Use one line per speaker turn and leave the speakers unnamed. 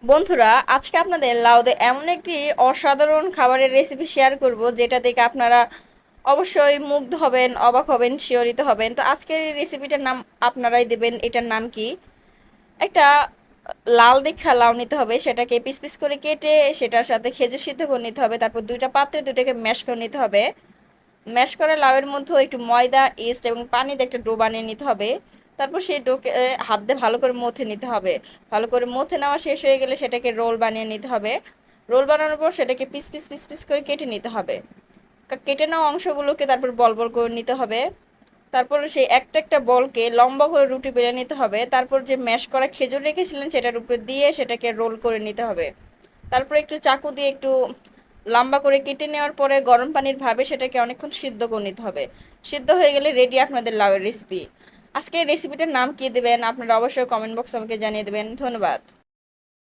বন্ধুরা, আজকে আপনাদের লাউতে এমন একটি অসাধারণ খাবারের রেসিপি শেয়ার করব, যেটা দেখে আপনারা অবশ্যই মুগ্ধ হবেন, অবাক হবেন, শিহরিত হবেন। তো আজকের এই রেসিপিটার নাম আপনারাই দেবেন। এটার নাম কি? একটা লাল দীক্ষা লাউ নিতে হবে, সেটাকে পিস পিস করে কেটে সেটার সাথে খেজুর সিদ্ধ করে নিতে হবে। তারপর দুইটা পাত্রে দুটাকে ম্যাশ করে নিতে হবে। ম্যাশ করা লাউয়ের মধ্যে একটু ময়দা, ইস্ট এবং পানি দিয়ে একটা ডো বানিয়ে নিতে হবে। তারপর সেই ডোকে হাত দিয়ে ভালো করে মথে নিতে হবে। ভালো করে মথে নেওয়া শেষ হয়ে গেলে সেটাকে রোল বানিয়ে নিতে হবে। রোল বানানোর পর সেটাকে পিস পিস পিস পিস করে কেটে নিতে হবে। কেটে নেওয়া অংশগুলোকে তারপর বল বল করে নিতে হবে। তারপর সেই একটা একটা বলকে লম্বা করে রুটি বেলে নিতে হবে। তারপর যে ম্যাশ করা খেজুর রেখেছিলেন সেটার উপরে দিয়ে সেটাকে রোল করে নিতে হবে। তারপর একটু চাকু দিয়ে একটু লম্বা করে কেটে নেওয়ার পরে গরম পানির ভাবে সেটাকে অনেকক্ষণ সিদ্ধ করে নিতে হবে। সিদ্ধ হয়ে গেলে রেডি আপনাদের লাউয়ের রেসিপি। আজকে এই রেসিপিটার নাম কি দেবেন আপনারা অবশ্যই কমেন্ট বক্সে আমাকে জানিয়ে দেবেন। ধন্যবাদ।